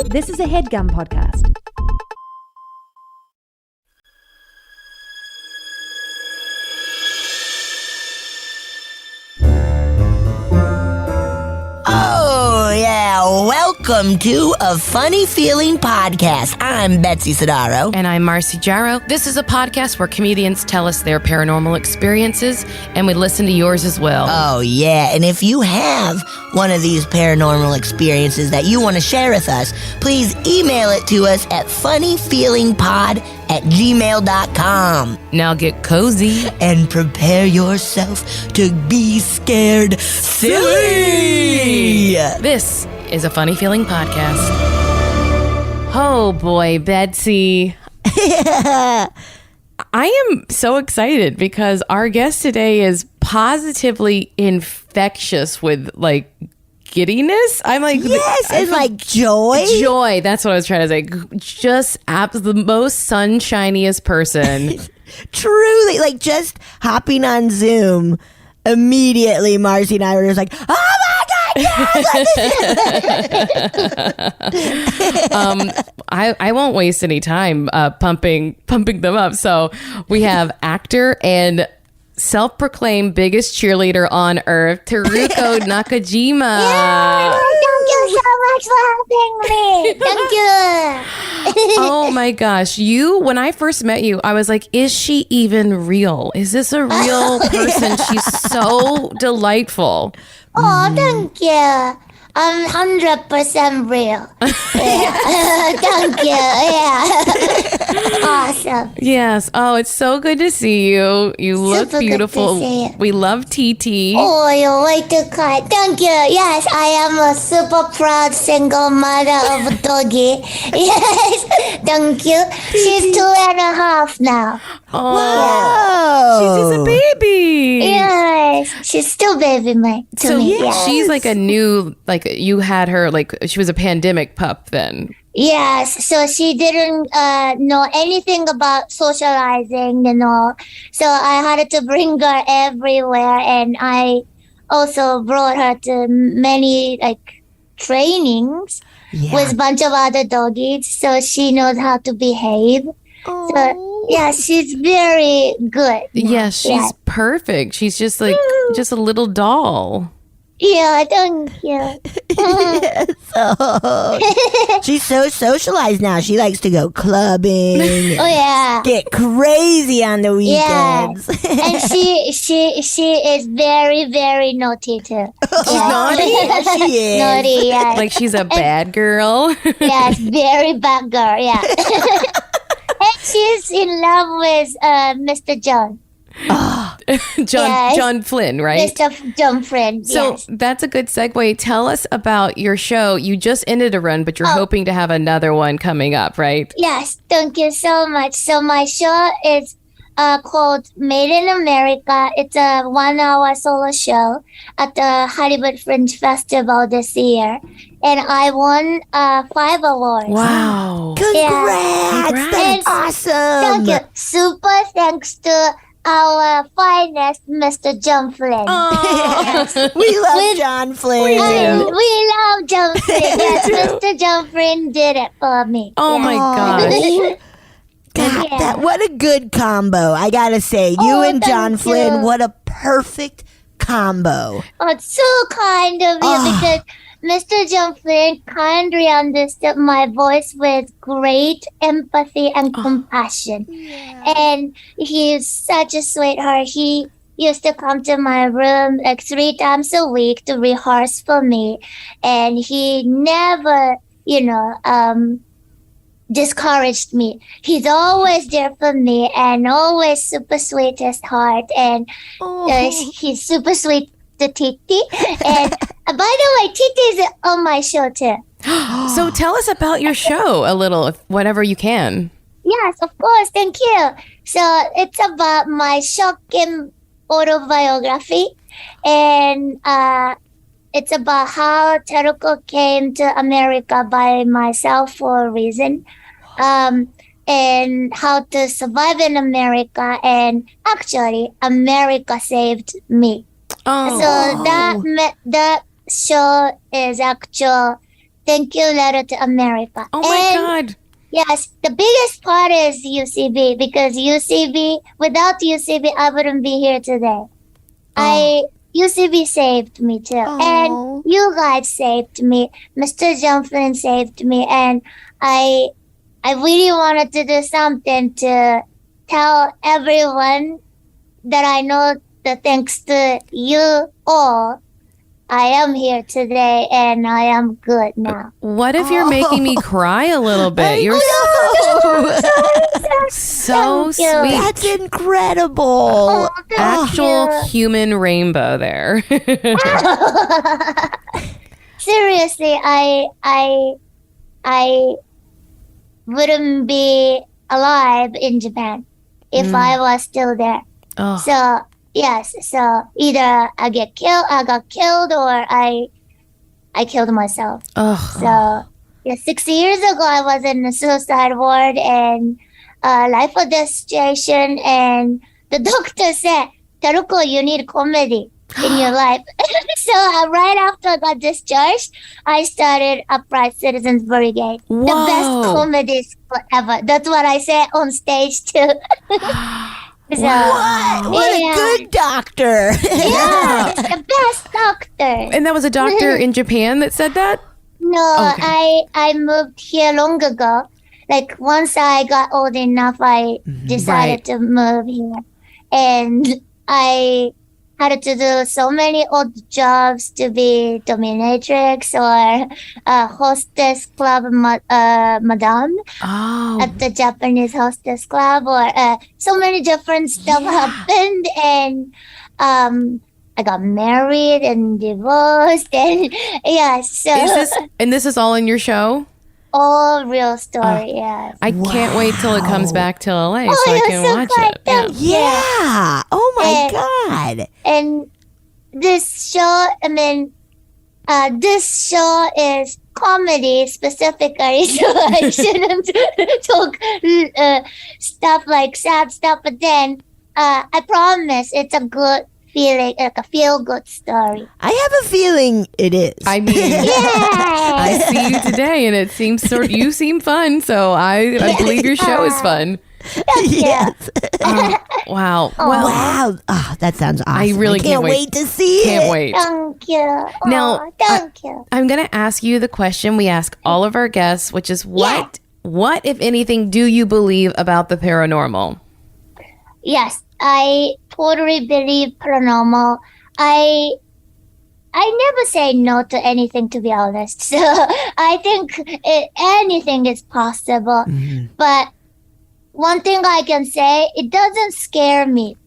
This is a HeadGum podcast. Oh, yeah. Welcome to A Funny Feeling Podcast. I'm Betsy Sidaro. And I'm Marcy Jarrow. This is a podcast where comedians tell us their paranormal experiences, and we listen to yours as well. Oh, yeah. And if you have one of these paranormal experiences that you want to share with us, please email it to us at funnyfeelingpod@gmail.com. Now get cozy. And prepare yourself to be scared silly. This is a Funny Feeling podcast. Oh boy, Betsy. I am so excited because our guest today is positively infectious with like giddiness. I'm like, yes, and like joy. Joy. That's what I was trying to say. Just the most sunshiniest person. Truly, like just hopping on Zoom. Immediately, Marcy and I were just like, oh my God, yes! I won't waste any time pumping them up. So we have actor and self-proclaimed biggest cheerleader on earth, Teruko Nakajima. Yeah, thank you so much for having me. Thank you. Oh my gosh. When I first met you, I was like, is she even real? Is this a real person? She's so delightful. Oh, thank you. I'm 100% real. Yeah. Thank you. Yeah. Awesome. Yes. Oh, it's so good to see you. You look Super good to beautiful. see you. We love TT. Oh, you're way too kind. Thank you. Yes, I am a super proud single mother of a doggy. Yes. Thank you. She's 2.5 now. Oh, Wow. she's just a baby. Yes. She's still baby to So me. Yes. she's like a new, like you had her, like she was a pandemic pup then. Yes, so she didn't know anything about socializing, So I had to bring her everywhere, and I also brought her to many like trainings with a bunch of other doggies, so she knows how to behave. Oh. So yeah, she's very good. Yes, she's perfect. She's just like just a little doll. Yeah, thank you. She's so socialized now. She likes to go clubbing. Oh yeah. Get crazy on the weekends. And she is very, very naughty too. She's naughty. Yes, she is. Naughty, yes. Like she's a bad girl. Yes, very bad girl, yeah. And she's in love with Mr. John. John Flynn, right? Mr. John Flynn, So yes. that's a good segue. Tell us about your show. You just ended a run, but you're hoping to have another one coming up, right? Yes, thank you so much. So my show is called Made in America. It's a 1-hour solo show at the Hollywood Fringe Festival this year. And I won 5 awards. Wow. Congrats. Congrats. That's awesome. Thank you. Super thanks to our finest Mr. John Flynn. Yes. We love John Flynn. We do. We love John Flynn. Yes, Mr. John Flynn did it for me. Oh my gosh. God, Yeah. what a good combo. I gotta say, you and John thank Flynn, you. what a perfect combo. Oh, it's so kind of you because Mr. John Flynn kindly understood my voice with great empathy and compassion. And he's such a sweetheart. He used to come to my room like 3 times a week to rehearse for me. And he never, discouraged me. He's always there for me and always super sweetest heart. And he's super sweet to Titi. And by the way, Titi is on my show too. So tell us about your show a little, whatever you can. Yes, of course. Thank you. So it's about my shocking autobiography. And it's about how Teruko came to America by myself for a reason. And how to survive in America. And actually, America saved me. Oh. So that show is actual thank you letter to America. Oh my God. Yes, the biggest part is UCB because without UCB, I wouldn't be here today. UCB saved me too. And you guys saved me. Mr. Jumplin saved me. And I really wanted to do something to tell everyone that I know that thanks to you all, I am here today and I am good now. What if you're making me cry a little bit? You're so sweet. That's incredible. Oh, thank Actual you. human rainbow there. Seriously, I wouldn't be alive in Japan if I was still there. Oh. So yes, so either I got killed, or I killed myself. Oh. So 6 years ago, I was in a suicide ward and life or death situation, and the doctor said, "Teruko, you need comedy in your life." So right after I got discharged, I started Upright Citizens Brigade. Whoa. The best comedies ever. That's what I say on stage too. So, What a good doctor. Yeah, it's the best doctor. And that was a doctor in Japan that said that? No, Okay. I moved here long ago. Like once I got old enough, I decided to move here, and I had to do so many odd jobs to be dominatrix or hostess club madame Oh. at the Japanese hostess club, or so many different stuff happened, and I got married and divorced, and This is all in your show? all real story. Yes. I can't wait till it comes back to LA so I you're can so watch kind. it. Yeah. Thank you. Yeah. Oh my God. And this show, this show is comedy specifically, so I shouldn't talk stuff like sad stuff. But then I promise it's a good feeling, like a feel-good story. I have a feeling it is. I mean, I see you today and it seems you seem fun, so I believe your show is fun. Yes. Wow. Well, Wow. Oh, that sounds awesome. I really can't wait to see Can't it. wait. Thank you. Now, Aw, thank you. I'm going to ask you the question we ask all of our guests, which is what, if anything, do you believe about the paranormal? Yes, I totally believe paranormal. I never say no to anything, to be honest. So I think anything is possible. But one thing I can say, it doesn't scare me.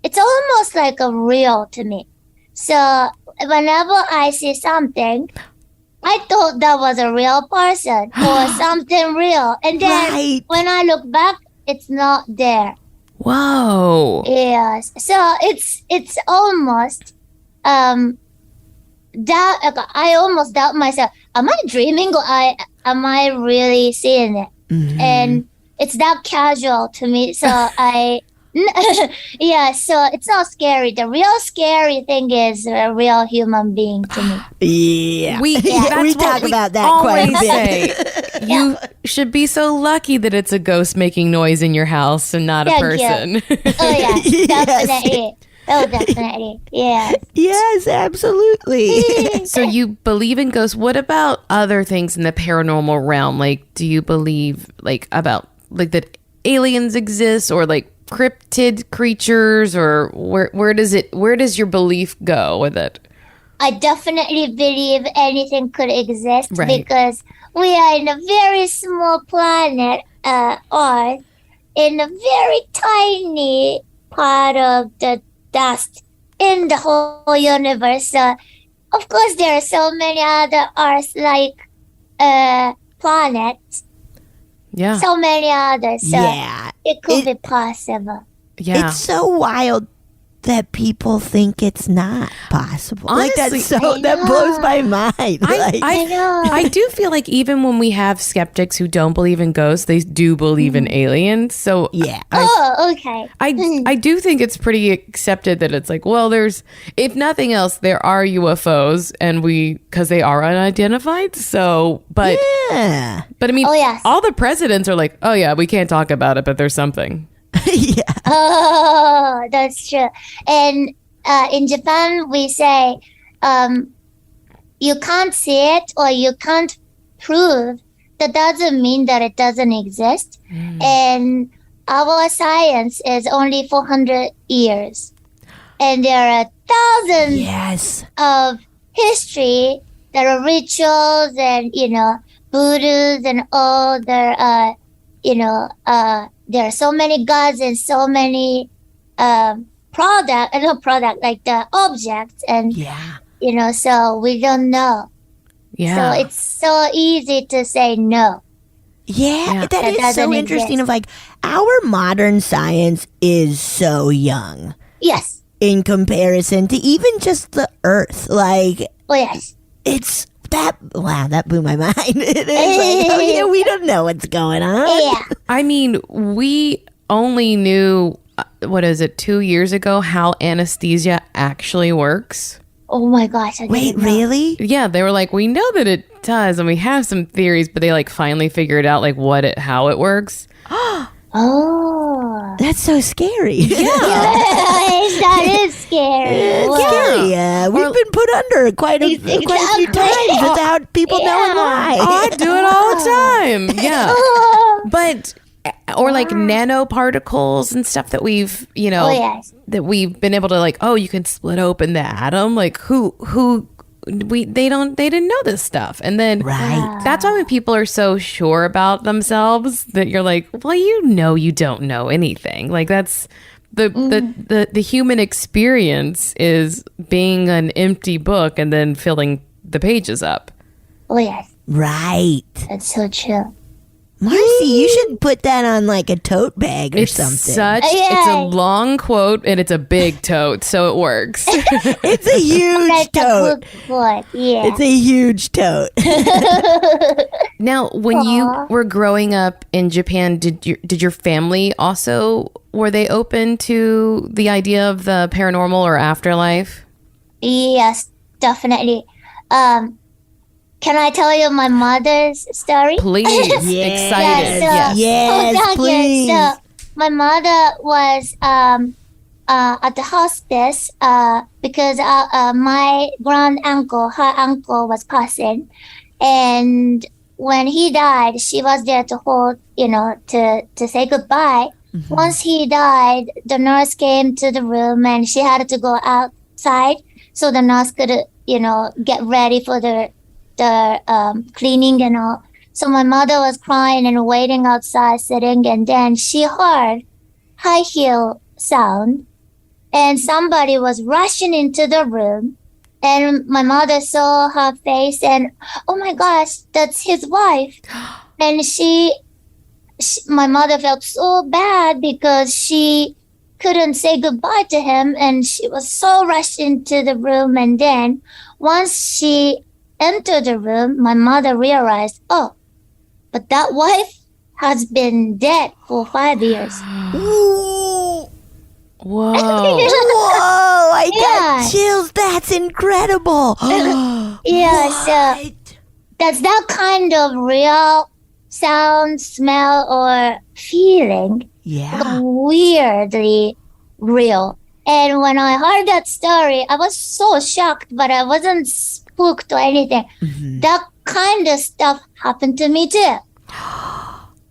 It's almost like a real to me. So whenever I see something, I thought that was a real person or something real. And then when I look back, it's not there. Whoa. Yes. So it's almost doubt. I almost doubt myself. Am I dreaming, or am I really seeing it? And it's that casual to me. So so it's not scary. The real scary thing is a real human being to me. Yeah. We talk about that quite a always bit. say. You should be so lucky that it's a ghost making noise in your house and not a Thank you. person. Oh yeah, Yes. definitely. Oh, definitely. Yeah. Yes, absolutely. So you believe in ghosts. What about other things in the paranormal realm? Like, do you believe about that aliens exist, or cryptid creatures, or where does your belief go with it? I definitely believe anything could exist Right. because we are in a very small planet, Earth, in a very tiny part of the dust in the whole universe. So, of course, there are so many other Earth-like planets, Yeah. so many others. So Yeah. it could be possible. Yeah. It's so wild that people think it's not possible. Honestly, that blows my mind. I know. I do feel like even when we have skeptics who don't believe in ghosts, they do believe in aliens. So yeah. Okay. I do think it's pretty accepted that it's like, well, there's, if nothing else, there are UFOs, and because they are unidentified. So, but Yeah. I mean, Oh, yes. all the presidents are like, oh yeah, we can't talk about it, but there's something. Yeah. Oh, that's true. And in Japan, we say you can't see it or you can't prove. That doesn't mean that it doesn't exist. And our science is only 400 years. And there are thousands Yes. of history. There are rituals and, voodoos and all their, there are so many gods and so many like the objects, and Yeah. so we don't know. Yeah. So it's so easy to say no. Yeah, Yeah. that is so doesn't interesting. exist. Of like, our modern science is so young Yes. in comparison to even just the Earth. Like, Oh yes. it's that. Wow, that blew my mind. It is like, oh yeah, we don't know what's going on. Yeah. I mean, we only knew, 2 years ago, how anesthesia actually works. Oh my gosh. I Wait, didn't know. really? Yeah, they were like, we know that it does, and we have some theories, but they like finally figured out like how it works. Oh. That's so scary. Yes, that is scary. It's Wow. scary. We've been put under quite a few Exactly. times without people knowing why. Oh, I do it all the time. Yeah. Oh, But or like nanoparticles and stuff that we've, oh yes. that we've been able to like, oh, you can split open the atom. Like they didn't know this stuff. And then Right. that's why when people are so sure about themselves that you're like, well, you don't know anything. Like that's the human experience is being an empty book and then filling the pages up. Oh yes. Right. That's so true. Marcy, you should put that on like a tote bag or It's something. it's a long quote and it's a big tote, so it works. It's a huge Like tote. a book board. Yeah. It's a huge tote. Now, when you were growing up in Japan, did your family also, were they open to the idea of the paranormal or afterlife? Yes, definitely. Can I tell you my mother's story? Please, Yes. excited. Yeah, Yes. Yes, thank you. please. So my mother was at the hospice because my her uncle was passing, and when he died, she was there to hold, to say goodbye. Mm-hmm. Once he died, the nurse came to the room and she had to go outside so the nurse could, get ready for the cleaning and all. So my mother was crying and waiting outside, sitting, and then she heard high heel sound, and somebody was rushing into the room. And my mother saw her face, and oh my gosh, that's his wife. And my mother felt so bad because she couldn't say goodbye to him, and she was so rushed into the room. And then once she entered the room, my mother realized, oh, but that wife has been dead for 5 years. Ooh. Whoa. Whoa, I Yeah. got chills. That's incredible. Yeah, so What? that's that kind of real sound, smell, or feeling, Yeah. weirdly real. And when I heard that story, I was so shocked, but I wasn't spooked or anything. Mhm. That kind of stuff happened to me too.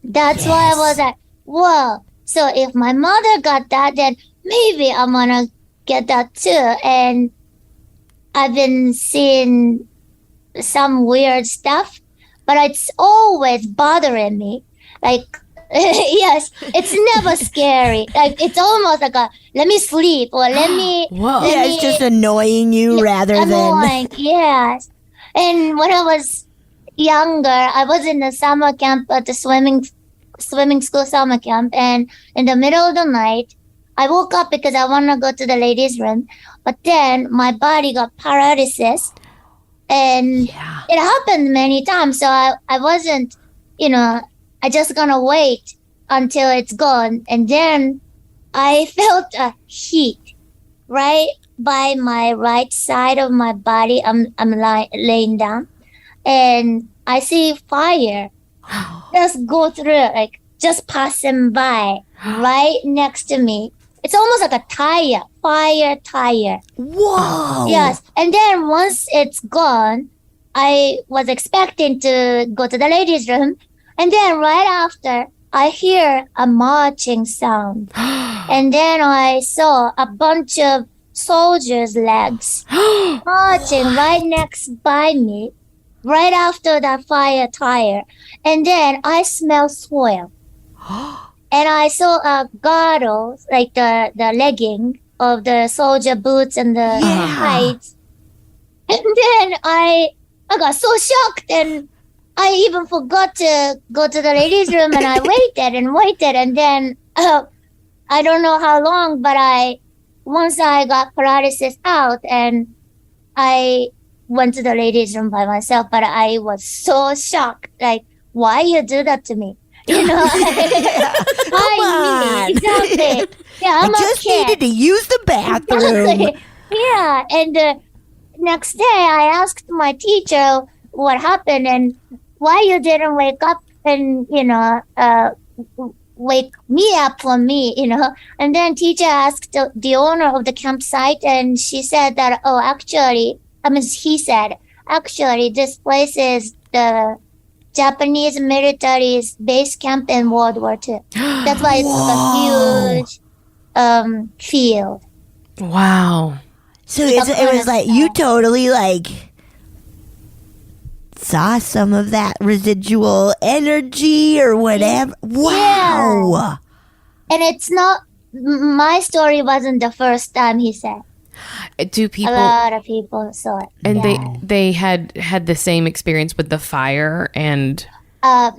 That's why I was like, whoa. So if my mother got that, then maybe I'm gonna get that too. And I've been seeing some weird stuff, but it's always bothering me. Like, yes, it's never scary. Like, it's almost like let me sleep or let me. Whoa. let Yeah, me- it's just annoying you rather than. annoying. Yes. And when I was younger, I was in the summer camp at the swimming school summer camp, and in the middle of the night, I woke up because I want to go to the ladies' room, but then my body got paralysis, and it happened many times. So I wasn't, I just gonna wait until it's gone, and then I felt a heat right by my right side of my body. I'm laying down, and I see fire just go through, like just passing by right next to me. It's almost like a fire tire. Whoa. Yes. And then once it's gone, I was expecting to go to the ladies' room. And then right after, I hear a marching sound. And then I saw a bunch of soldiers' legs marching right next by me, right after that fire tire. And then I smell soil. And I saw a girdle, like the legging of the soldier boots and the tights. And then I got so shocked, and I even forgot to go to the ladies' room, and I waited and waited. And then I don't know how long, but once I got paralysis out, and I went to the ladies' room by myself, but I was so shocked. Like, why you do that to me? Come on. Exactly. Yeah, I'm I just a kid. needed to use the bathroom. Exactly. Yeah, and the next day I asked my teacher what happened and why you didn't wake up and wake me up for me. And then teacher asked the owner of the campsite, and she said that he said actually this place is the Japanese military's base camp in World War II. That's why it's like a huge field. Wow. So it was like you totally like saw some of that residual energy or whatever. Wow. Yeah. And it's not, my story wasn't the first time, he said. Do people? A lot of people saw it. And they had the same experience with the fire and. I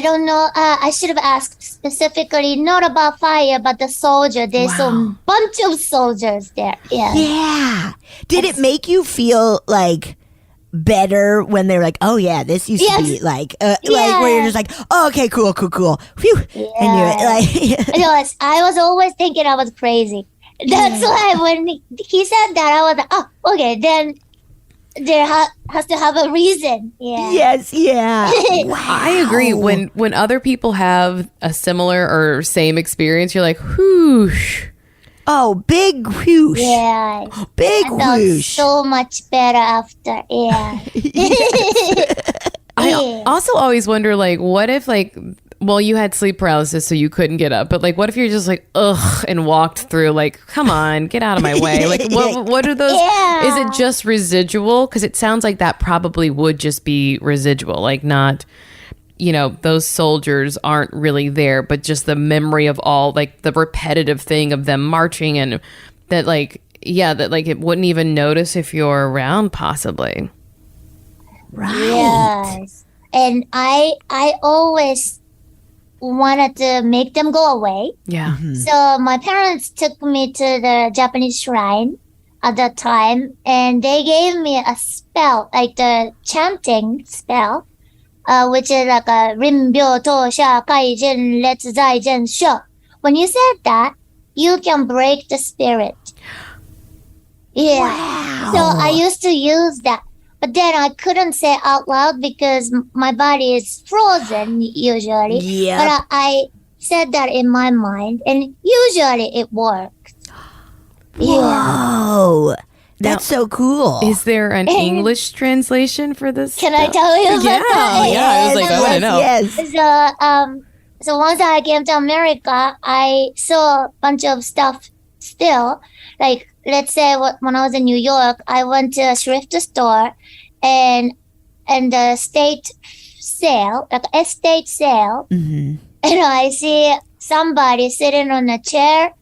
don't know. I should have asked specifically not about fire, but the soldier. There's a bunch of soldiers there. Yeah. Yeah. Did it make you feel like better when they're like, oh yeah, this used to be like where you're just like, oh, okay, cool. Phew. Yeah. I knew it. Like, I was always thinking I was crazy. That's why when he said that, I was like, oh, okay, then there has to have a reason. Yeah. Yes, yeah. Wow. I agree. When other people have a similar or same experience, you're like, whoosh. Oh, big whoosh. Yeah. Big I felt whoosh. so much better after. Yeah. I also always wonder, like, what if, like, well, you had sleep paralysis, so you couldn't get up. But, like, what if you're just like, ugh, and walked through, like, come on, get out of my way. Like, what are those? Yeah. Is it just residual? Because it sounds like that probably would just be residual. Like, not, those soldiers aren't really there, but just the memory of all, like, the repetitive thing of them marching and that, like, it wouldn't even notice if you're around, possibly. Right. Yes. And I always wanted to make them go away. Yeah. Mm-hmm. So my parents took me to the Japanese shrine at that time, and they gave me a spell, like the chanting spell, which is like a Rinbyo to sha kaijin let's zaijen sho. When you said that, you can break the spirit. Yeah. Wow. So I used to use that. But then I couldn't say out loud because my body is frozen usually. Yep. But I said that in my mind, and usually it worked. Whoa. That's so cool. Is there an English translation for this? Can I tell you about that? Yeah. I was like, I want to know. Yes. So once I came to America, I saw a bunch of stuff still. Like, let's say when I was in New York, I went to a thrift store and the estate sale, Mm-hmm. and I see somebody sitting on a chair.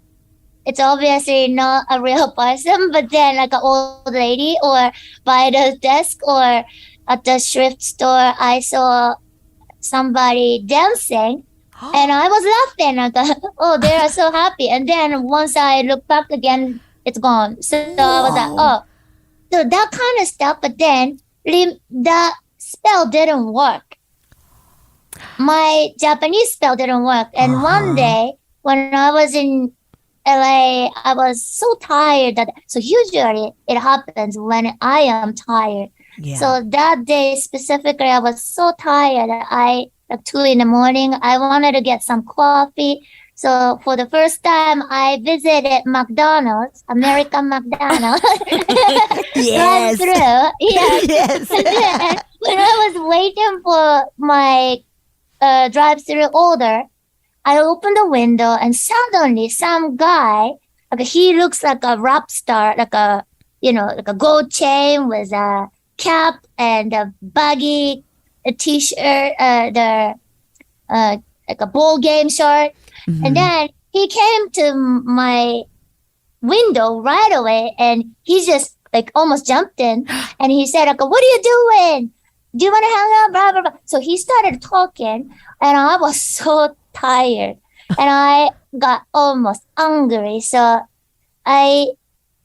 It's obviously not a real person, but then like an old lady, or by the desk, or at the thrift store, I saw somebody dancing And I was laughing. I thought, oh, they are so happy. And then once I look back again, it's gone. So I was like, oh, so that kind of stuff. But then the spell didn't work. My Japanese spell didn't work. And one day when I was in LA, I was so tired so usually it happens when I am tired. Yeah. So that day specifically, I was so tired. At 2 a.m, I wanted to get some coffee. So for the first time, I visited McDonald's, American McDonald's. Yes. Through. Yes. And then when I was waiting for my drive-through order, I opened the window and suddenly some guy, like he looks like a rap star, like a gold chain with a cap and a baggy t-shirt, like a ball game shirt. Mm-hmm. And then he came to my window right away and he just like almost jumped in and he said, like, what are you doing? Do you want to hang out? Blah, blah, blah. So he started talking and I was so tired and I got almost angry. So I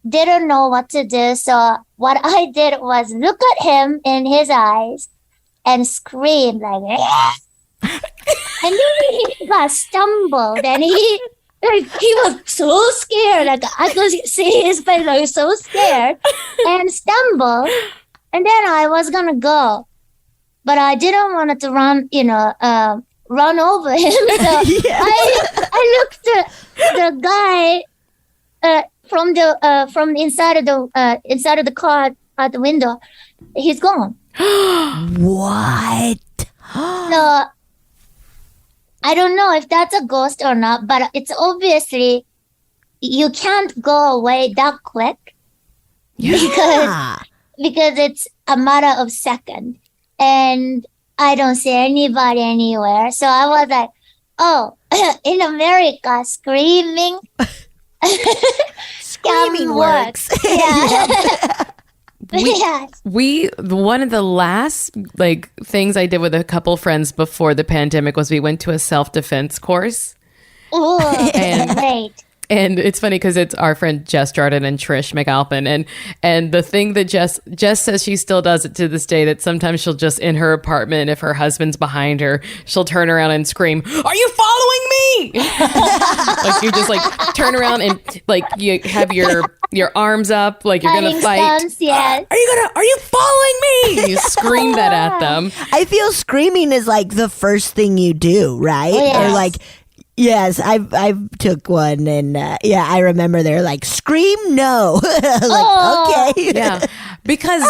didn't know what to do. So what I did was look at him in his eyes and scream like, and then he got stumbled and he was so scared. Like I could see his face, like so scared and stumbled. And then I was gonna go, but I didn't want to run over him. So I looked at the guy from inside of the car at the window. He's gone. What? So I don't know if that's a ghost or not, but it's obviously you can't go away that quick because it's a matter of second, and I don't see anybody anywhere. So I was like, oh, in America, screaming. Screaming works. Yeah. Yes. One of the last things I did with a couple friends before the pandemic was we went to a self-defense course. Ooh, great. And it's funny because it's our friend Jess Jordan and Trish McAlpin. And the thing that Jess says she still does it to this day, that sometimes she'll just in her apartment, if her husband's behind her, she'll turn around and scream, "Are you following me?" Like you just turn around and you have your arms up like you're gonna fight. Stunts, yes. Are you following me? You scream that at them. I feel screaming is the first thing you do, right? Yes. Or yes, I've took one and I remember they're scream no. Okay. Yeah. Because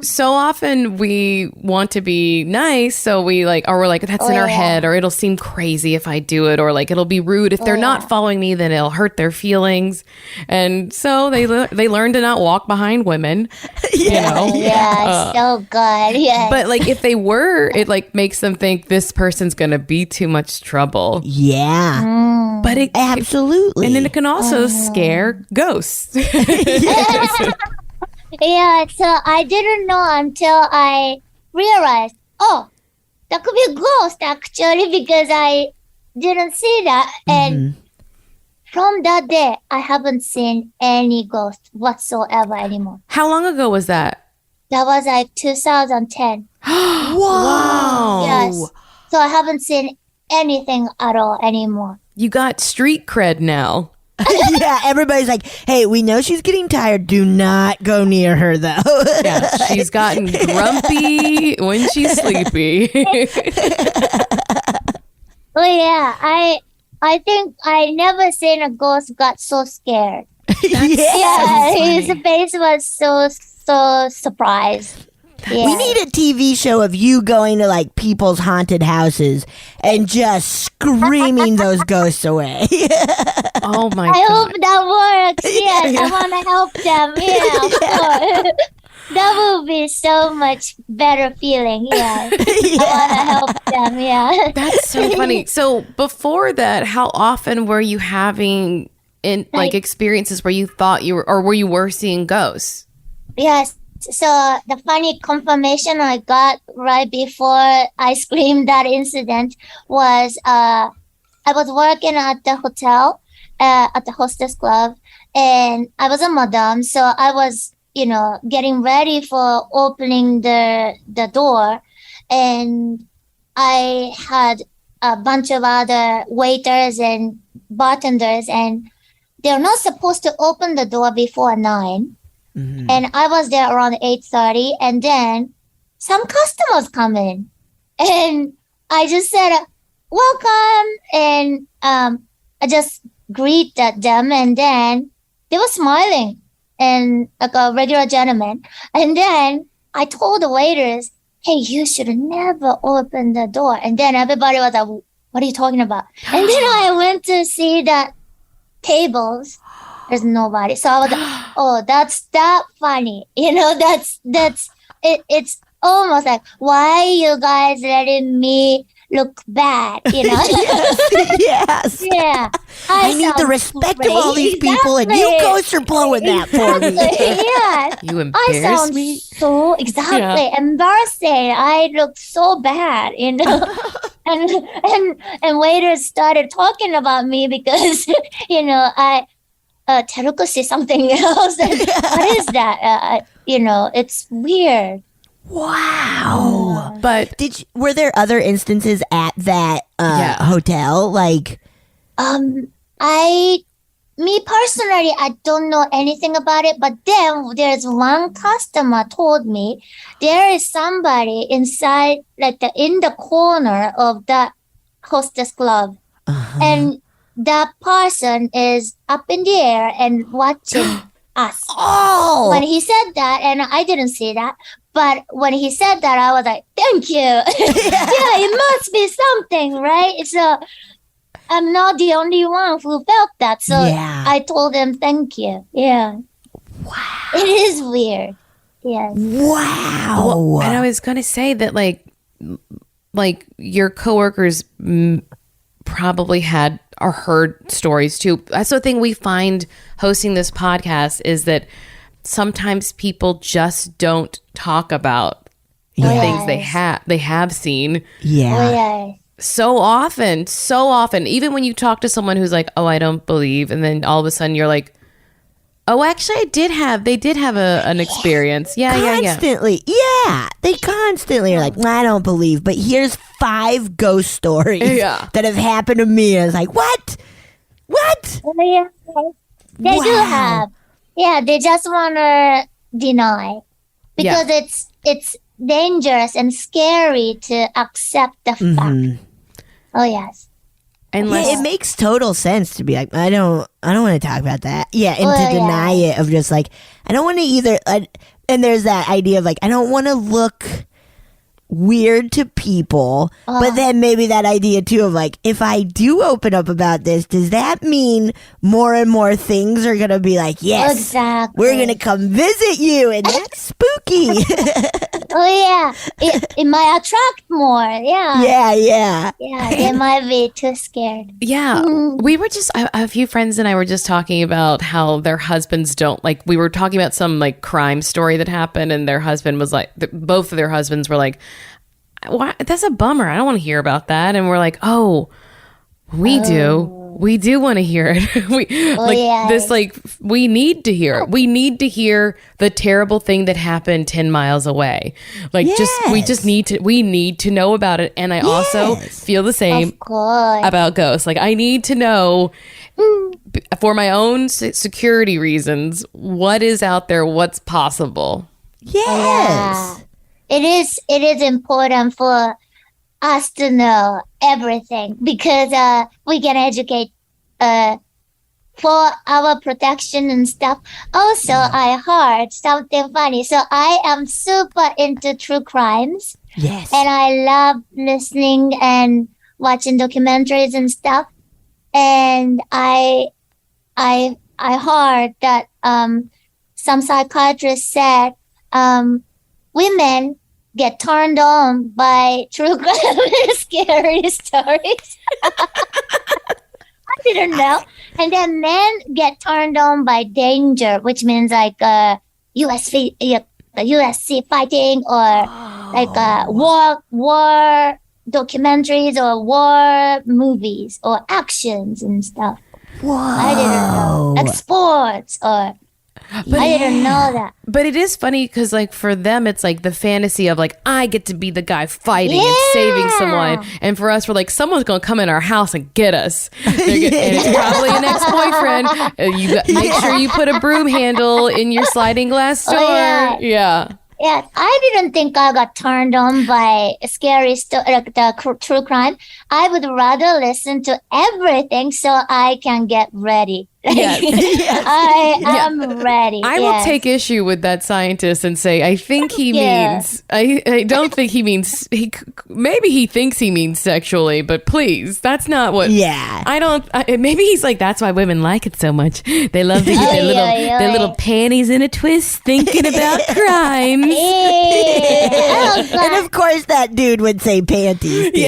so often we want to be nice, so we're like that's in our head, or it'll seem crazy if I do it, or it'll be rude if they're not following me, then it'll hurt their feelings, and so they learn to not walk behind women. Yeah, so good. Yeah, but if they were, it makes them think this person's gonna be too much trouble. Yeah, but it absolutely, and then it can also scare ghosts. Yeah, so I didn't know until I realized, that could be a ghost actually, because I didn't see that. And from that day, I haven't seen any ghost whatsoever anymore. How long ago was that? That was 2010. Wow. Yes. So I haven't seen anything at all anymore. You got street cred now. Yeah, everybody's like, hey, we know she's getting tired. Do not go near her, though. Yeah, she's gotten grumpy when she's sleepy. Oh, yeah. I think I never seen a ghost got so scared. Yeah, his face was so surprised. Yeah. We need a TV show of you going to people's haunted houses and just screaming those ghosts away. Oh my I God. hope that works. Yes, I want to help them. Yeah, of course. That would be so much better feeling. Yeah, I want to help them. Yeah, That's so funny. So before that, how often were you having experiences where you thought you were, or where you were seeing ghosts? Yes. So the funny confirmation I got right before I screamed that incident was I was working at the hotel, at the hostess club, and I was a madam, so I was, getting ready for opening the door, and I had a bunch of other waiters and bartenders, and they're not supposed to open the door before 9. Mhm. And I was there around 8:30, and then some customers come in, and I just said, "Welcome," and I just greeted them, and then they were smiling, and like a regular gentleman. And then I told the waiters, "Hey, you should never open the door." And then everybody was like, "What are you talking about?" And then I went to see that tables. There's nobody. So I was like, "Oh, that's that funny." That's it. It's almost like, why you guys letting me look bad? Yes. Yeah. I need the sound respect great. of all these people, and you Exactly. ghosts are blowing that for me. Yeah. You I embarrass sound me. so embarrassing. I look so bad, and waiters started talking about me because I Teruko said something else. And what is that? It's weird. Wow. But Were there other instances at that Yeah. hotel? Like, Me personally, I don't know anything about it, but then there's one customer told me there is somebody inside, like in the corner of the hostess club, and that person is up in the air and watching us. oh, When he said that, and I didn't see that, but when he said that, I was like, "Thank you." Yeah, it must be something, right? So I'm not the only one who felt that. So Yeah. I told him, "Thank you." Yeah. Wow. It is weird. Yes. wow. Well, and I was going to say that like your coworkers probably had or heard stories too. That's the thing we find hosting this podcast is that sometimes people just don't talk about the things they have seen Yeah. Oh, yeah. so often. Even when you talk to someone who's like, "Oh, I don't believe," and then all of a sudden you're like, "Oh, actually, they did have an experience." Yeah. Constantly. Yeah. They constantly are like, I don't believe, but here's 5 ghost stories Yeah. that have happened to me. And it's like, what? What? Oh, yeah. They do Wow. have. Yeah, they just want to deny because it's dangerous and scary to accept the fact. Oh, yes. Unless Yeah, it makes total sense to be like, I don't want to talk about that. Yeah, and to deny it of just like, I don't want to either. And there's that idea of like, I don't want to look weird to people, but then maybe that idea too of like, if I do open up about this, does that mean more and more things are gonna be like, yes, Exactly. we're gonna come visit you, and that's spooky. Oh, yeah. It might attract more. Yeah. yeah. Yeah, they might be too scared. Yeah, we were just a few friends and I were just talking about how their husbands don't like. We were talking about some like crime story that happened, and their husband was like, both of their husbands were like, "Why? That's a bummer. I don't want to hear about that." And we're like, "Oh, we do. We do want to hear it. We need to hear it. We need to hear the terrible thing that happened 10 miles away. Like, we need to know about it." And I also feel the same Of course. about ghosts. Like, I need to know for my own security reasons, what is out there, what's possible. Yes. It is important for us to know everything because we can educate for our protection and stuff. Also, I heard something funny. So I am super into true crimes. Yes. And I love listening and watching documentaries and stuff. And I heard that some psychiatrists said women get turned on by true crime scary stories. I didn't know. And then men get turned on by danger, which means like UFC fighting or like war documentaries or war movies or actions and stuff. Whoa. I didn't know. Like sports or I didn't know that. But it is funny because, like, for them, it's like the fantasy of, like, I get to be the guy fighting and saving someone. And for us, we're like, someone's going to come in our house and get us. And it's probably an ex-boyfriend. Make sure you put a broom handle in your sliding glass door. Yeah. Yeah, I didn't think I got turned on by scary like the true crime. I would rather listen to everything so I can get ready. I am ready. I will take issue with that scientist and say, I think he means, I don't think he means, maybe he thinks he means sexually, but please, that's not what, maybe he's like, that's why women like it so much. They love to get their little panties in a twist thinking about crime. And of course that dude would say panties too.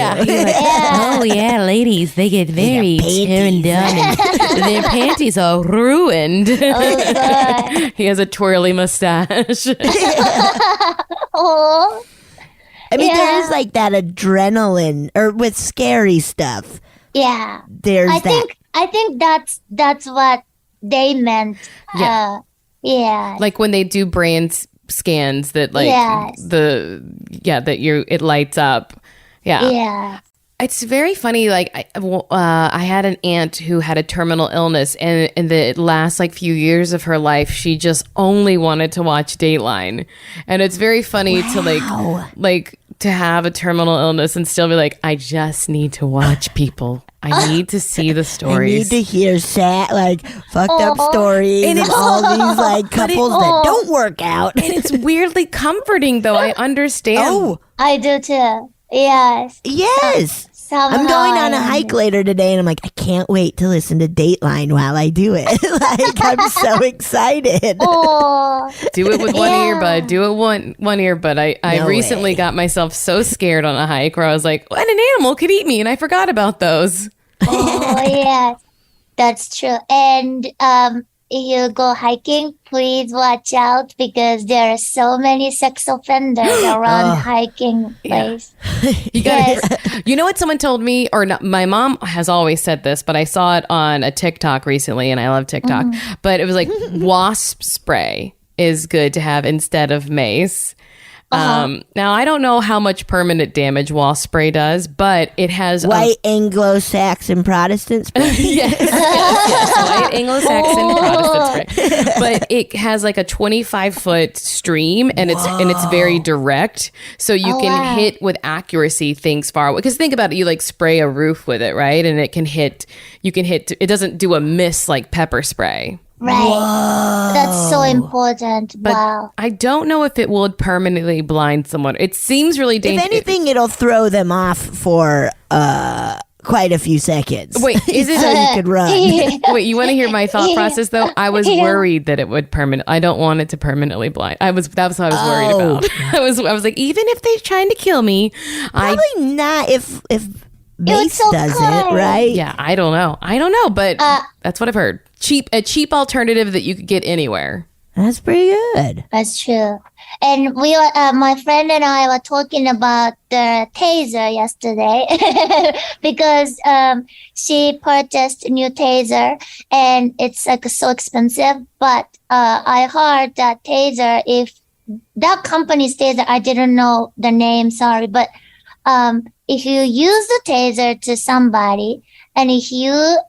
Oh yeah, ladies, they get very turned on and their panties are ruined. Oh, God. He has a twirly mustache. Oh. I mean, there is like that adrenaline, or with scary stuff. Yeah. There's I think that's what they meant. Yeah. Like when they do brain scans that like it lights up. Yeah. It's very funny. Like I had an aunt who had a terminal illness, and in the last like few years of her life, she just only wanted to watch Dateline, and it's very funny to like to have a terminal illness and still be like, I just need to watch people. I need to see the stories. I need to hear sad, fucked up stories and all these couples that don't work out. And it's weirdly comforting, though. I understand. Oh, I do too. Yes. I'm going on a hike later today, and I'm like, I can't wait to listen to Dateline while I do it. I'm so excited. Oh. Do it with one earbud. Do it one earbud. I recently got myself so scared on a hike where I was like, and an animal could eat me, and I forgot about those. Oh, yeah. That's true. And if you go hiking, please watch out because there are so many sex offenders around hiking place. You know what someone told me, or not, my mom has always said this, but I saw it on a TikTok recently, and I love TikTok. But it was like wasp spray is good to have instead of mace. Now, I don't know how much permanent damage wasp spray does, but it has white Anglo-Saxon Protestant spray. Yes, white Anglo-Saxon Protestant spray. But it has like a 25-foot stream, and it's very direct, so you can hit with accuracy things far away. Because think about it, you like spray a roof with it, right? And it can hit. It doesn't do a miss like pepper spray. Right. Whoa. That's so important. But wow. I don't know if it would permanently blind someone. It seems really dangerous. If anything, it'll throw them off for quite a few seconds. Wait, is it so you could run? Wait, you want to hear my thought process though? I was worried that it would I don't want it to permanently blind. That was what I was worried about. I was like, even if they're trying to kill me, probably not if Mace does it, right? Yeah, I don't know, but that's what I've heard. A cheap alternative that you could get anywhere. That's pretty good. That's true. And we were, my friend and I were talking about the taser yesterday because she purchased a new taser and it's like so expensive. But I heard that taser, if that company's taser, I didn't know the name, sorry, but if you use the taser to somebody and if you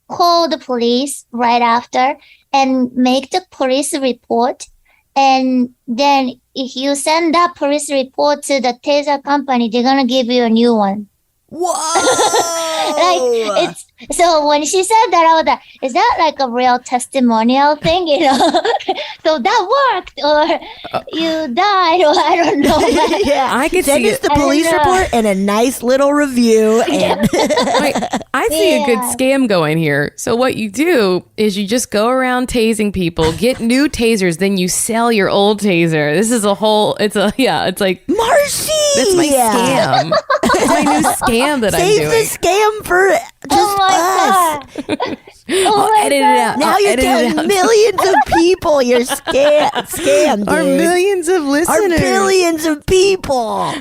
call the police right after and make the police report, and then if you send that police report to the taser company, they're gonna give you a new one. Whoa! So when she said that, I was like, is that like a real testimonial thing, So that worked, or you died, or I don't know. Yeah, I could send us the police report and a nice little review. And I see a good scam going here. So what you do is you just go around tasing people, get new tasers, then you sell your old taser. This is it's like Marcy. That's my scam. That's my new scam that I'm doing. Save the scam for just us. God. Edit it out. Now you're telling millions of people you're scammed. Our millions of listeners. Our billions of people.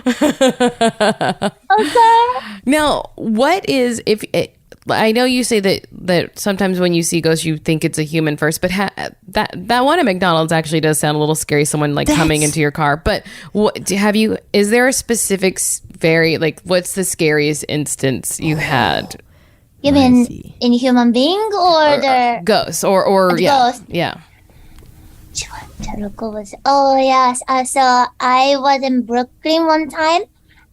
Okay. Now, what is if I know you say that sometimes when you see ghosts, you think it's a human first, but that one at McDonald's actually does sound a little scary. Someone like coming into your car. But is there a specific what's the scariest instance you had? You mean in human being or the ghosts or yeah, ghost? Yeah. Teruko was. Oh yes. So I was in Brooklyn one time,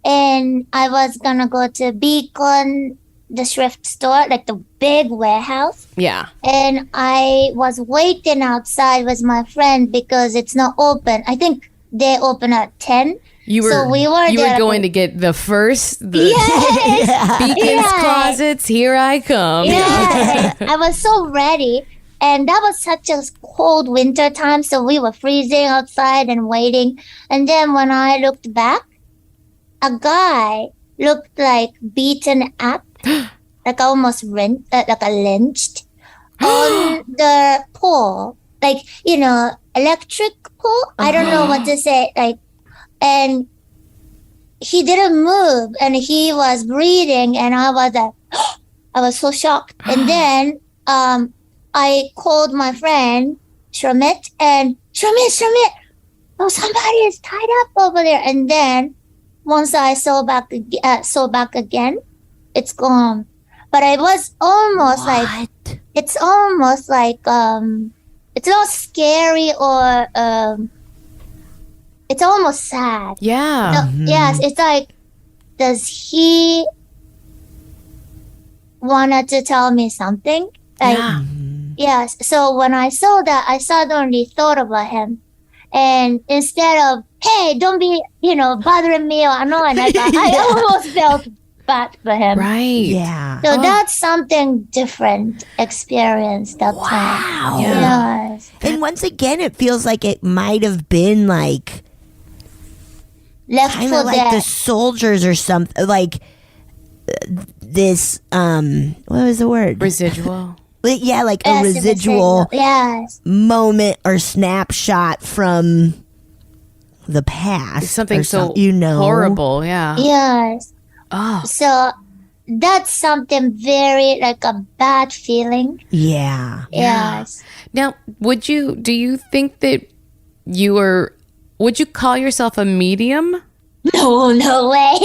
and I was gonna go to Beacon, the thrift store, like the big warehouse. Yeah. And I was waiting outside with my friend because it's not open. I think they open at 10. You were going to get the first yes! Beacon's closets. Here I come. Yeah. I was so ready. And that was such a cold winter time. So we were freezing outside and waiting. And then when I looked back, a guy looked like beaten up, like almost lynched on the pole, like, electric pole. I don't know what to say. And he didn't move and he was breathing. And I was like, I was so shocked. And then, I called my friend, Shromit, and Shromit, oh, somebody is tied up over there. And then once I saw back again, it's gone. But I was almost it's almost like, it's not scary or, it's almost sad. Yeah. No, yes, it's like, does he wanted to tell me something? Like, yeah. Yes. So when I saw that, I suddenly thought about him. And instead of, hey, don't be, bothering me or annoying, I almost felt bad for him. Right. Yeah. So that's something different experience that time. Wow. Yeah. Yes. And once again, it feels like it might have been like Left kind for of like dead. the soldiers or something. Like this, what was the word? Residual. Yeah, like a Yes, residual Yes. moment or snapshot from the past. Something or so horrible. Yeah. Yes. Oh. So that's something very like a bad feeling. Yeah. Yes. Now, do you think that would you call yourself a medium? No way.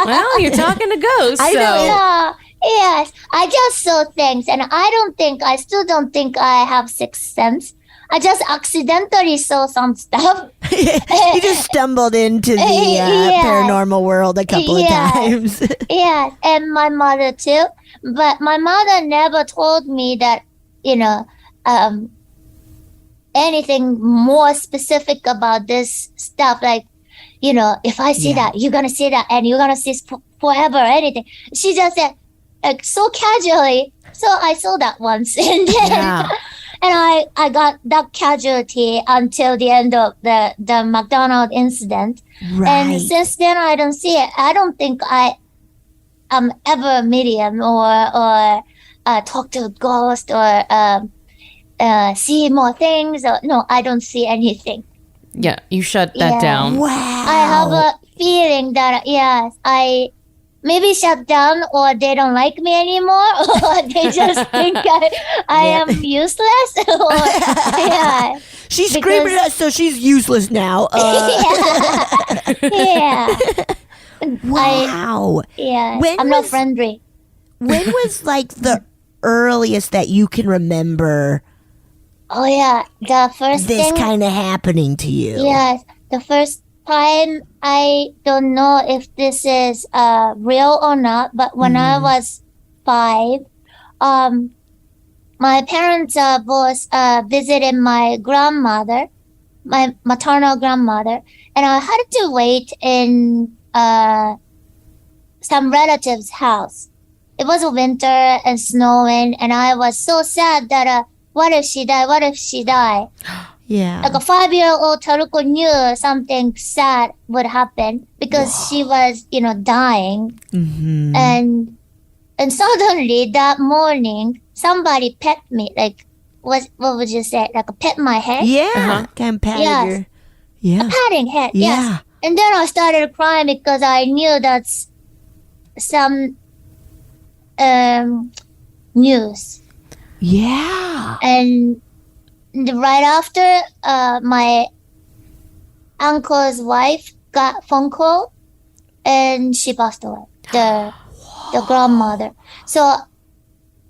Well, you're talking to ghosts. I know. No. Yes, I just saw things, and I still don't think I have sixth sense. I just accidentally saw some stuff. You just stumbled into the paranormal world a couple of times. Yes, and my mother too. But my mother never told me that, anything more specific about this stuff. Like, if I see that, you're gonna see that, and you're gonna see forever. Anything. She just said, like, so casually. So I saw that once, and then and I got that casualty until the end of the McDonald's incident. Right. And since then, I don't see it. I don't think I am ever a medium or talk to a ghost or see more things. Or, no, I don't see anything. Yeah, you shut that down. Wow. I have a feeling that, yes, I maybe shut down, or they don't like me anymore, or they just think I am useless. Or, She screamed at us, so she's useless now. Yeah. Wow. I'm not friendly. When was like the earliest that you can remember Oh yeah, the first this thing. kind of happening to you? Yes, the first time, I don't know if this is real or not, but when I was 5, my parents both visited my grandmother, my maternal grandmother, and I had to wait in some relative's house. It was winter and snowing, and I was so sad that what if she died? What if she died? Yeah. Like a 5-year-old Teruko knew something sad would happen because she was, dying. Mm-hmm. And suddenly that morning, somebody pet me. Like, what would you say? Like a pet my head? Yeah. Kind of patted Yes. your... Yeah. A patting head, Yeah. yes. And then I started crying because I knew that's some news. Yeah. And right after, my uncle's wife got phone call, and she passed away. The grandmother. So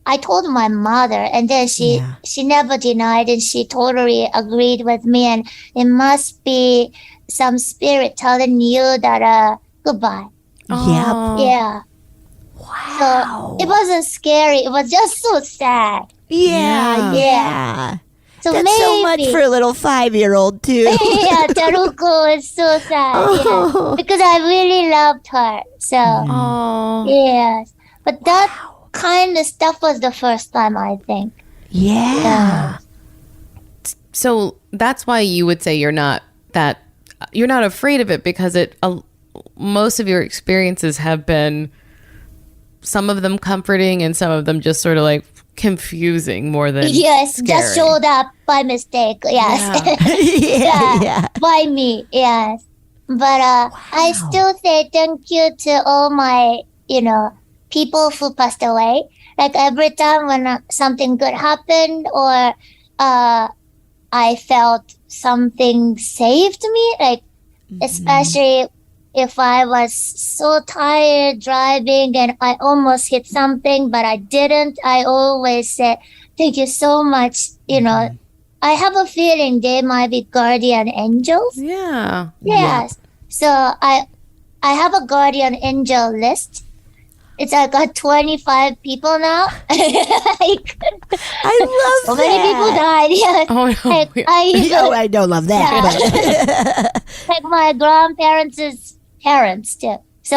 I told my mother, and then she never denied, and she totally agreed with me. And it must be some spirit telling you that goodbye. Yep. Yeah. Wow. So it wasn't scary. It was just so sad. Yeah. So That's maybe so much for a little 5-year-old too. yeah, Teruko is so sad. Yeah. Because I really loved her. So yes. But that kind of stuff was the first time, I think. Yeah. So that's why you would say you're not afraid of it, because most of your experiences have been, some of them comforting and some of them just sort of like confusing more than Yes, just scary. showed up by mistake. Yes. Yeah. By me. Yes. But I still say thank you to all my, people who passed away. Like every time when something good happened, or I felt something saved me, like especially if I was so tired driving and I almost hit something, but I didn't, I always say, thank you so much. I have a feeling they might be guardian angels. Yeah. Yes. So I have a guardian angel list. It's I got 25 people now. Like, I love so many people died. Yeah. Oh, no. Like, I don't love that. But like my grandparents' parents too. So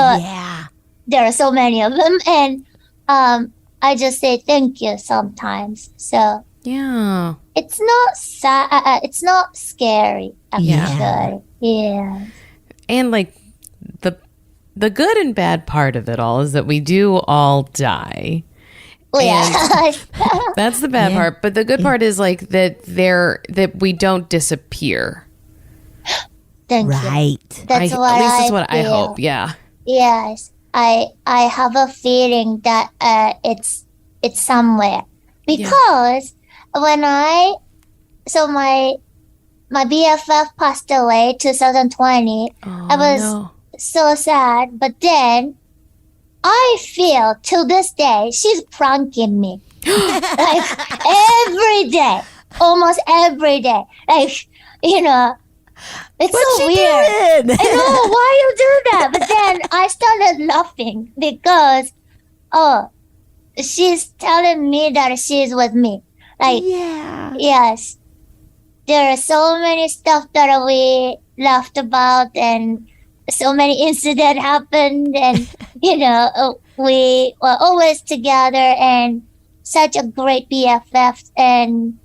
there are so many of them, and I just say thank you sometimes. So Yeah. it's not sad. It's not scary. Actually. Yeah. And like the good and bad part of it all is that we do all die. Oh, yeah. That's the bad part. But the good part is like that we don't disappear. Thank you. right. That's At what least I that's what I feel. hope. Yeah. Yes, I have a feeling that it's somewhere, because when my BFF passed away 2020, I was so sad. But then I feel till this day she's pranking me, like every day, almost every day, like It's What's so she weird. doing? I know, why you do that? But then I started laughing because, she's telling me that she's with me. Like, yes, there are so many stuff that we laughed about, and so many incidents happened, and, we were always together, and such a great BFF, and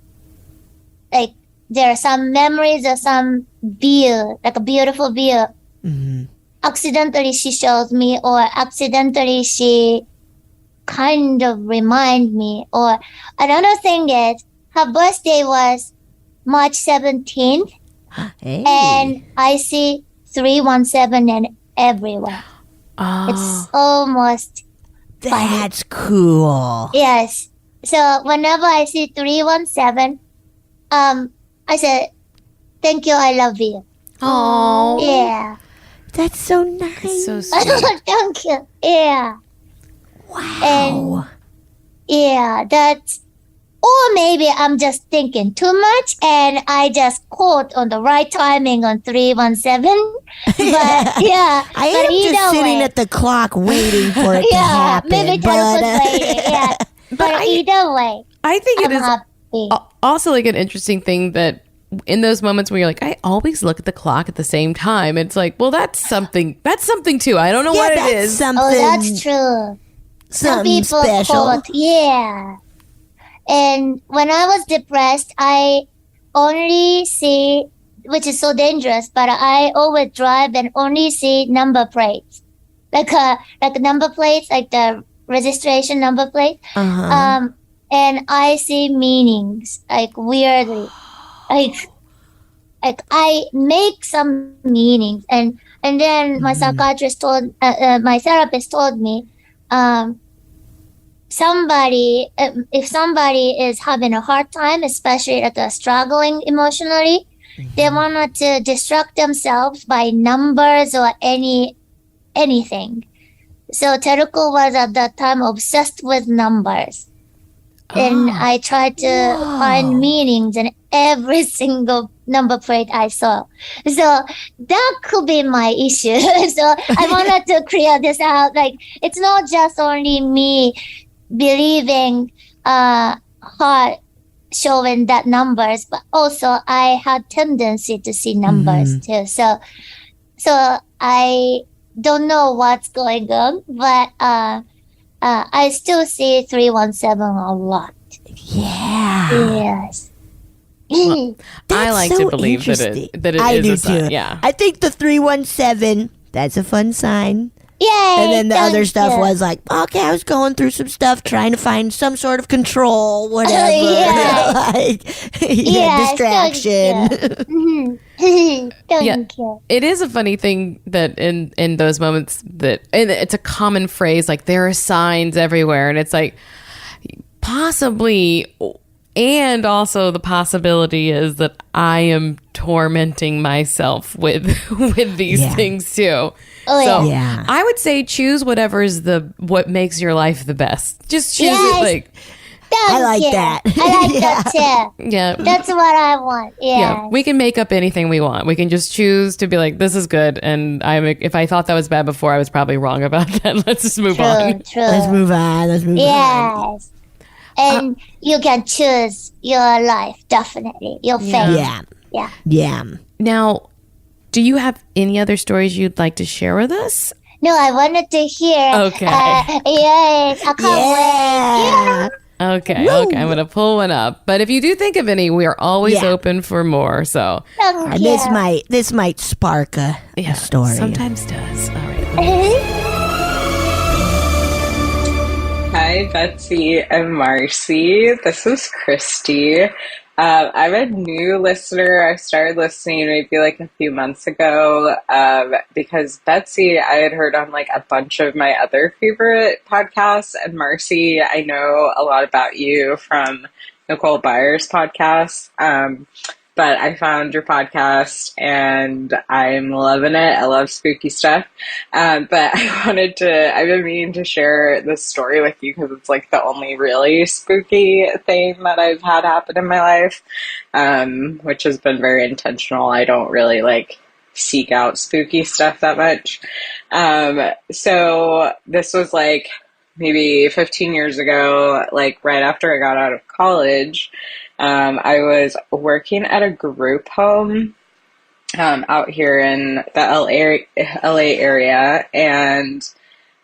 like, there are some memories of some view, like a beautiful view. Mm-hmm. Accidentally she shows me, or accidentally she kind of remind me. Or another thing is, her birthday was March 17th, Hey. and I see 317 and everywhere. It's almost That's cool. yes. So whenever I see 317, I said, thank you, I love you. Oh. Yeah. That's so nice. It's so sweet. Thank you. Yeah. Wow. And yeah, that's, or maybe I'm just thinking too much and I just caught on the right timing on 317. But yeah. I but am just either sitting way, at the clock waiting for it to yeah, happen. maybe but, that was waiting. Yeah. But either way, I think it I'm is happy. also like an interesting thing that in those moments where you're like, I always look at the clock at the same time. It's like, well, that's something too. I don't know what it that's is. something, Oh, that's true. Some something people special. quote, yeah. And when I was depressed, I only see, which is so dangerous, but I always drive and only see number plates, like number plates, like the registration number plate. Uh-huh. And I see meanings, like weirdly, like like I make some meanings, and then my psychiatrist told my therapist told me, somebody if somebody is having a hard time, especially at the struggling emotionally, they want to distract themselves by numbers or anything. So Teruko was at that time obsessed with numbers. And I tried to find meanings in every single number plate I saw. So that could be my issue. So I wanted to clear this out. Like, it's not just only me believing heart showing that numbers, but also I had tendency to see numbers too. So I don't know what's going on, but I still see 317 a lot. Yeah. Yes. Well, I like so to believe that it I is do a sign. too. Yeah. I think the 317, that's a fun sign. Yay! And then the thank other stuff you. was like, okay, I was going through some stuff, trying to find some sort of control, whatever. Yeah. like, Yes, distraction. Thank you. It is a funny thing that in those moments that, and it's a common phrase, like there are signs everywhere, and it's like possibly, and also the possibility is that I am tormenting myself with these things too. Oh, So yeah. I would say choose whatever's what makes your life the best. Just choose Yes. it. Like, I like that. I like that too. yeah. That's what I want. Yeah, Yeah. we can make up anything we want. We can just choose to be like, this is good. And if I thought that was bad before, I was probably wrong about that. Let's just move on. True. Let's move on. Let's move on. Yes. And you can choose your life, definitely. Your fate. Yeah. Yeah. Yeah. Now, do you have any other stories you'd like to share with us? No, I wanted to hear. Okay. Yes. I can't wait. Yeah. Okay, okay. I'm going to pull one up. But if you do think of any, we are always Yeah. open for more. So, Thank you. This might spark a story. sometimes does. All right. Hi, Betsy and Marcy. This is Christy. I'm a new listener. I started listening maybe like a few months ago because Betsy, I had heard on like a bunch of my other favorite podcasts. And Marcy, I know a lot about you from Nicole Byer's podcast. But I found your podcast and I'm loving it. I love spooky stuff. But I've been meaning to share this story with you because it's like the only really spooky thing that I've had happen in my life, which has been very intentional. I don't really like seek out spooky stuff that much. So this was like maybe 15 years ago, like right after I got out of college. I was working at a group home out here in the LA area, and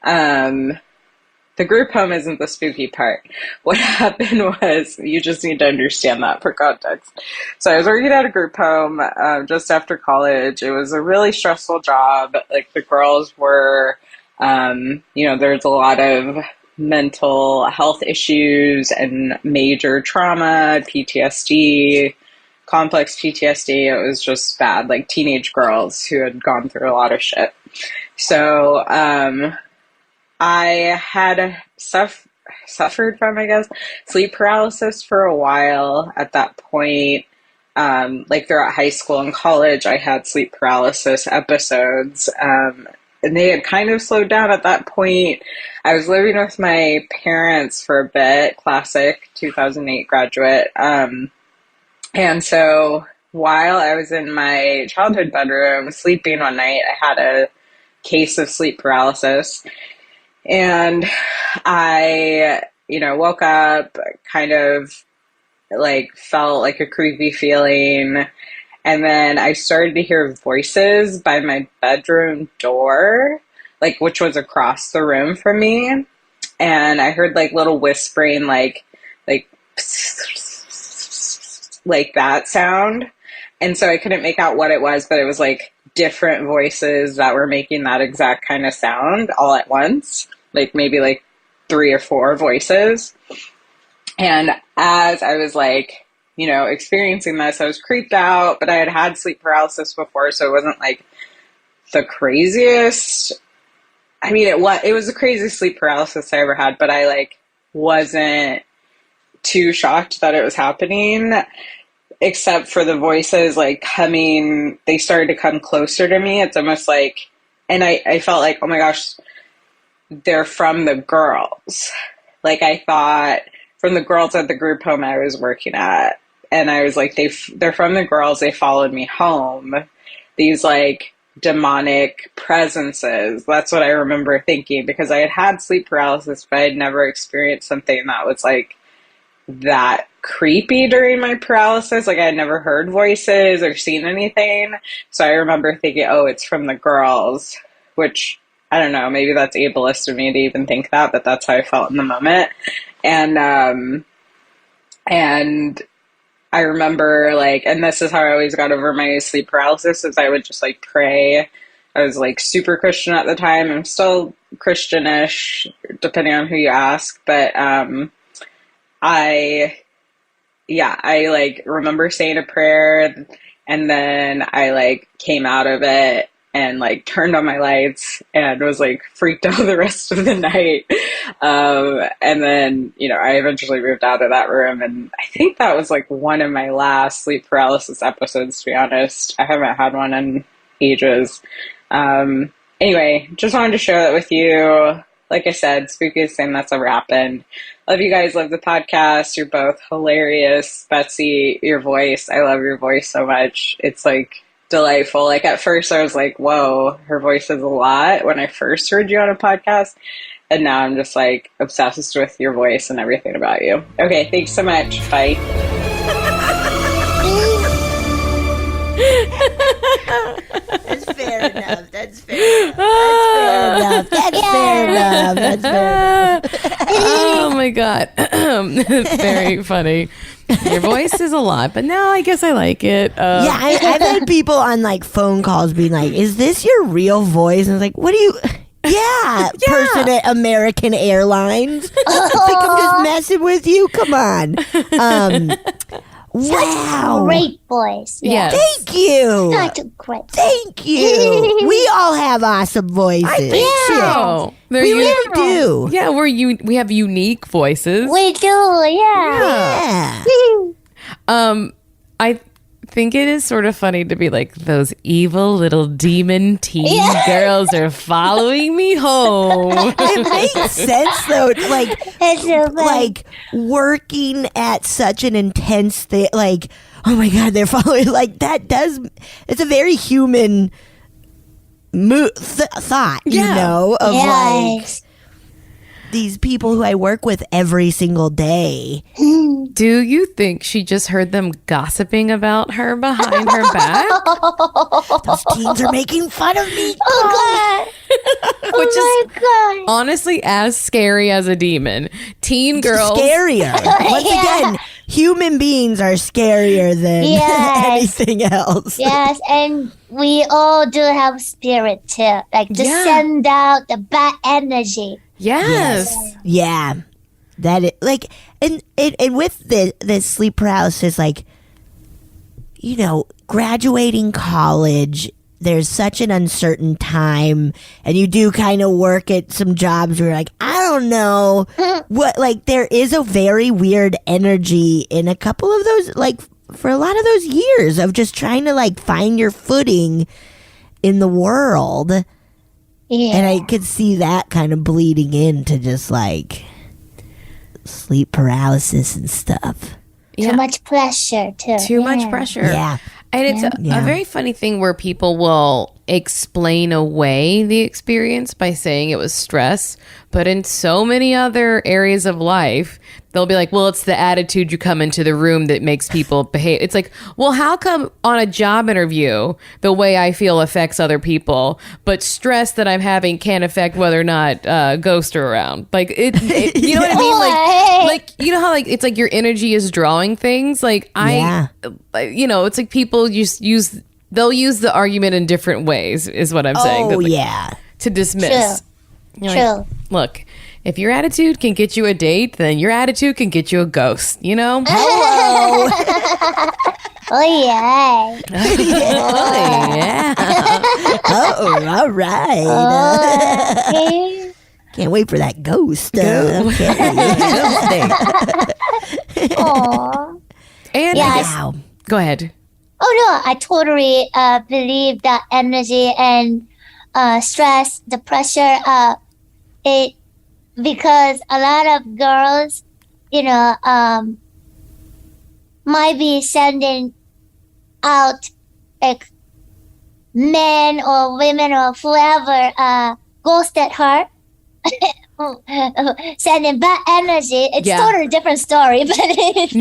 the group home isn't the spooky part. What happened was, you just need to understand that for context. So I was working at a group home just after college. It was a really stressful job. Like the girls were, there's a lot of mental health issues and major trauma, PTSD, complex PTSD. It was just bad, like teenage girls who had gone through a lot of shit. So I had suffered from, I guess, sleep paralysis for a while at that point. Like throughout high school and college, I had sleep paralysis episodes. And they had kind of slowed down at that point. I was living with my parents for a bit, classic 2008 graduate. And so while I was in my childhood bedroom sleeping one night, I had a case of sleep paralysis. And I, woke up, kind of like felt like a creepy feeling. And then I started to hear voices by my bedroom door, like, which was across the room from me. And I heard like little whispering, like that sound. And so I couldn't make out what it was, but it was like different voices that were making that exact kind of sound all at once, like maybe like 3 or 4 voices. And as I was like experiencing this. I was creeped out, but I had had sleep paralysis before, so it wasn't like the craziest. I mean, it was the craziest sleep paralysis I ever had, but I like wasn't too shocked that it was happening, except for the voices like coming. They started to come closer to me. It's almost like, and I felt like, oh my gosh, they're from the girls. Like I thought from the girls at the group home I was working at. And I was like, they're from the girls. They followed me home. These like demonic presences. That's what I remember thinking, because I had had sleep paralysis, but I had never experienced something that was like that creepy during my paralysis. Like I had never heard voices or seen anything. So I remember thinking, oh, it's from the girls, which I don't know, maybe that's ableist of me to even think that, but that's how I felt in the moment. And I remember like, and this is how I always got over my sleep paralysis, is I would just like pray. I was like super Christian at the time. I'm still Christianish, depending on who you ask. But I like remember saying a prayer, and then I like came out of it and like turned on my lights and was like freaked out the rest of the night. And then, I eventually moved out of that room, and I think that was like one of my last sleep paralysis episodes, to be honest. I haven't had one in ages. Anyway, just wanted to share that with you. Like I said, spookiest thing that's ever happened. Love you guys. Love the podcast. You're both hilarious. Betsy, your voice. I love your voice so much. It's like delightful. Like at first I was like, whoa, her voice is a lot when I first heard you on a podcast. And now I'm just like obsessed with your voice and everything about you. Okay, thanks so much. Bye. That's fair enough. That's fair enough. That's fair enough. That's fair enough. Oh my God. Very funny. Your voice is a lot, but now I guess I like it. Yeah, I've had people on like phone calls being like, is this your real voice? And it's like, what do you... Yeah, person at American Airlines. I think I'm just messing with you. Come on. Wow. Great voice. Yes. Thank you. Not a great. Thank you. We all have awesome voices. I think so. We really do. Yeah, we have unique voices. We do, yeah. Yeah. I think it is sort of funny to be like, those evil little demon teen girls are following me home. It makes sense though. Like, It's so funny. like working at such an intense thing. Like, oh my God, they're following. Like that does. It's a very human thought, you know, of like Yes. these people who I work with every single day. Do you think she just heard them gossiping about her behind her back? Those teens are making fun of me. Oh, God. Which is Oh, my God. honestly as scary as a demon. Teen girls. Scarier. Once again, human beings are scarier than Yes. anything else. Yes, and we all do have spirit too. Like to send out the bad energy. Yes. Yeah, that it like and with the sleep paralysis, like, you know, graduating college, there's such an uncertain time, and you do kind of work at some jobs where you're like, I don't know what, like there is a very weird energy in a couple of those, like for a lot of those years of just trying to like find your footing in the world. Yeah. And I could see that kind of bleeding into just like sleep paralysis and stuff. Yeah. Too much pressure too. Too much pressure. Yeah. And it's a very funny thing where people will explain away the experience by saying it was stress. But in so many other areas of life, they'll be like, well, it's the attitude you come into the room that makes people behave. It's like, well, how come on a job interview, the way I feel affects other people, but stress that I'm having can't affect whether or not ghosts are around? Like, you know what I mean? Like, you know how like it's like your energy is drawing things? Like, you know, it's like people they'll use the argument in different ways, is what I'm saying. Oh, Like, yeah. to dismiss. True. You're like, look, if your attitude can get you a date, then your attitude can get you a ghost, you know? Hello. Oh yeah. Oh, yeah. Oh, all right. Okay. Can't wait for that ghost. Aw. And Yeah, I guess, Wow. go ahead. Oh no, I totally believe that energy and stress, the pressure, it because a lot of girls, might be sending out like men or women or whoever ghosted her. Sending bad energy. It's Yeah. totally different story, but it's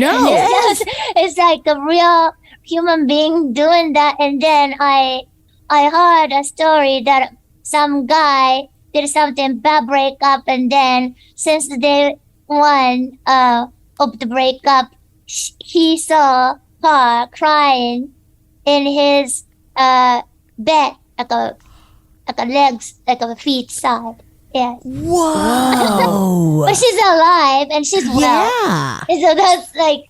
like a real human being doing that. And then I heard a story that some guy did something bad breakup, and then since the day one of the breakup, he saw her crying in his bed, like a legs, like a feet side. Yes. Whoa. But she's alive and she's well. Yeah. So that's like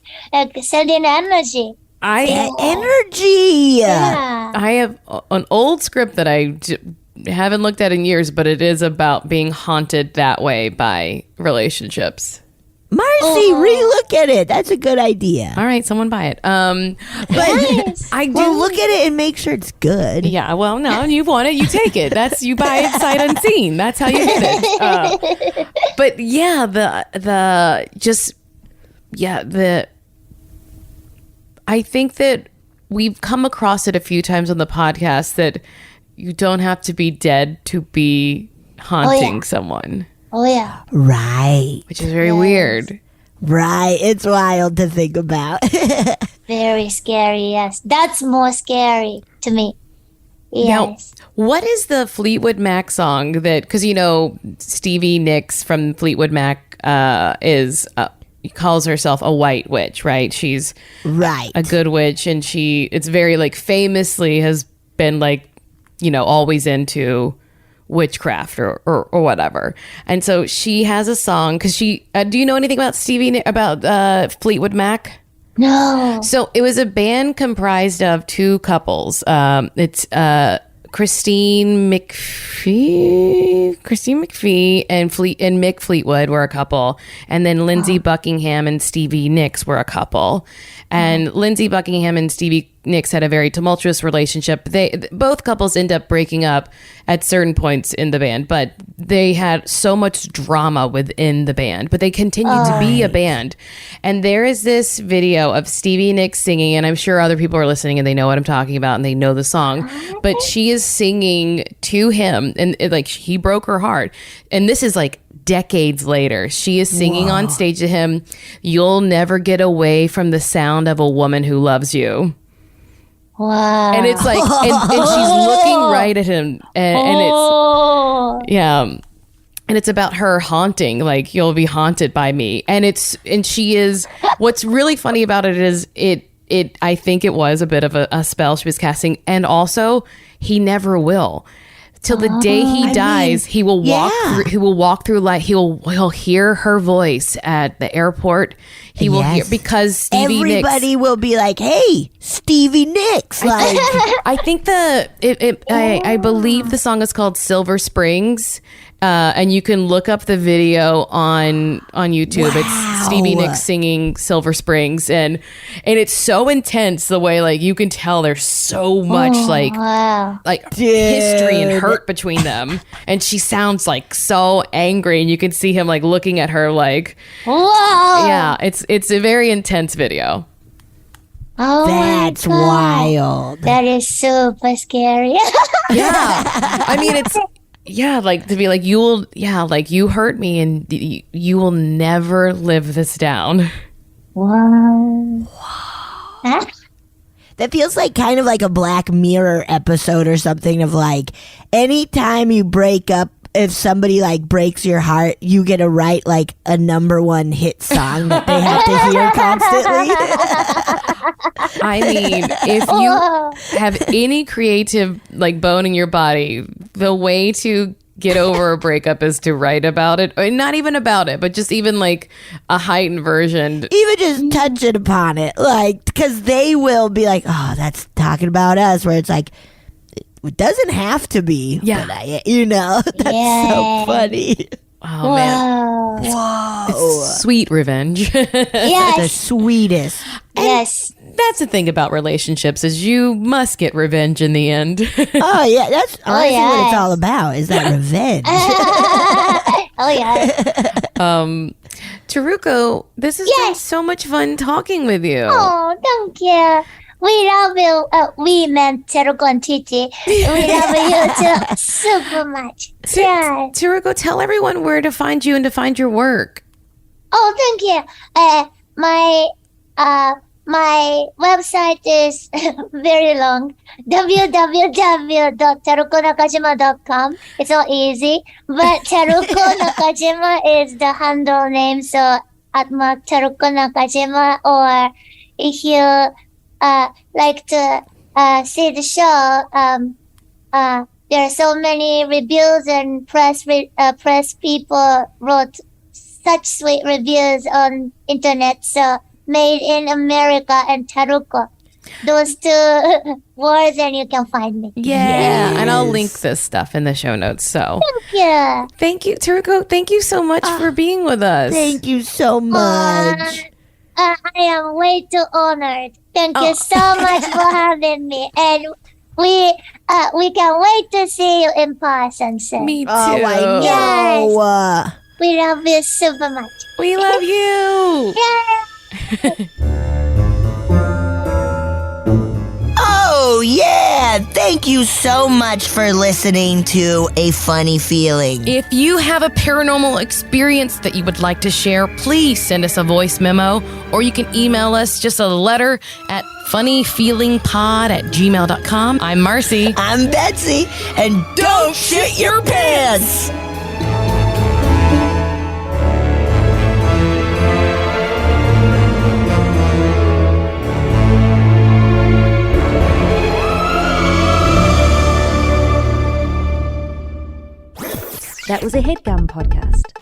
sending energy. Energy. Yeah. I have an old script that I haven't looked at in years, but it is about being haunted that way by relationships. Marcy, relook at it. That's a good idea. All right, someone buy it. But Nice. I do Well, look at it and make sure it's good. Yeah, well, no, you want it, you take it. That's you buy it sight unseen. That's how you get it. But yeah, I think that we've come across it a few times on the podcast that you don't have to be dead to be haunting someone, Oh yeah. Right. which is very weird. Right. It's wild to think about. Very scary. Yes. That's more scary to me. Now, Yes. what is the Fleetwood Mac song that, because Stevie Nicks from Fleetwood Mac calls herself a white witch, right? She's Right. a good witch, and it's very like famously has been like, always into witchcraft or whatever. And so she has a song because do you know anything about Fleetwood Mac? No. So it was a band comprised of two couples. It's Christine McPhee and Mick Fleetwood were a couple, and then Lindsey Buckingham and Stevie Nicks were a couple. And Lindsey Buckingham and Stevie Nicks had a very tumultuous relationship. Both couples end up breaking up at certain points in the band, but they had so much drama within the band, but they continued to be a band. And there is this video of Stevie Nicks singing, and I'm sure other people are listening and they know what I'm talking about and they know the song, but she is singing to him, and he broke her heart. And this is like decades later. She is singing on stage to him, "You'll never get away from the sound of a woman who loves you." Wow. And it's like, and she's looking right at him, and it's, yeah. And it's about her haunting, like, "You'll be haunted by me." And she is, what's really funny about it is I think it was a bit of a spell she was casting. And also, he never will. Till the day he dies, he will walk through. He will walk through light. He'll hear her voice at the airport. He will hear, because Stevie Everybody Nicks will be like, "Hey, Stevie Nicks!" Like, I think I believe the song is called Silver Springs, and you can look up the video on YouTube. It's Stevie Nicks singing Silver Springs, and it's so intense the way, like, you can tell there's so much Wow. history and hurt between them, and she sounds like so angry, and you can see him like looking at her like, Whoa. yeah, it's a very intense video. Oh that's my God. wild. That is super scary. Yeah. I mean, it's, yeah, like, to be like, you hurt me and you will never live this down. Wow. Huh? That feels like kind of like a Black Mirror episode or something of like, anytime you break up, if somebody like breaks your heart, you get to write like a #1 hit song that they have to hear constantly. I mean, if you have any creative like bone in your body, the way to get over a breakup is to write about it. Or not even about it, but just even like a heightened version. Even just touching upon it, like, because they will be like, oh, that's talking about us, where it's like, it doesn't have to be. Yeah. But that's so funny. Oh, man. Whoa. It's sweet revenge. The Yes. sweetest. Yes. That's the thing about relationships is you must get revenge in the end. Oh, yeah. That's honestly what it's yes. all about, is that revenge. Oh, yeah. Teruko, this has been Yes. so much fun talking with you. Oh, thank you. We love you. We meant Teruko and Titi. We love you too super much. Yes. Teruko, tell everyone where to find you and to find your work. Oh, thank you. My website is very long. www.terukonakajima.com. It's all easy. But Teruko Nakajima is the handle name. So at my Teruko Nakajima, or if you like to see the show, there are so many reviews and press people wrote such sweet reviews on internet. So Made in America and Teruko, those two words, and you can find me. Yeah, and I'll link this stuff in the show notes. So Yeah. thank you, Teruko. Thank you so much for being with us. Thank you so much. I am way too honored. Thank you so much for having me, and we can wait to see you in person soon. Me too. Oh, I know. Yes. We love you super much. We love you. Yeah. Oh, yeah. Thank you so much for listening to A Funny Feeling. If you have a paranormal experience that you would like to share, please send us a voice memo, or you can email us just a letter at funnyfeelingpod@gmail.com. I'm Marcy. I'm Betsy, and don't shit your pants. That was a headgum podcast.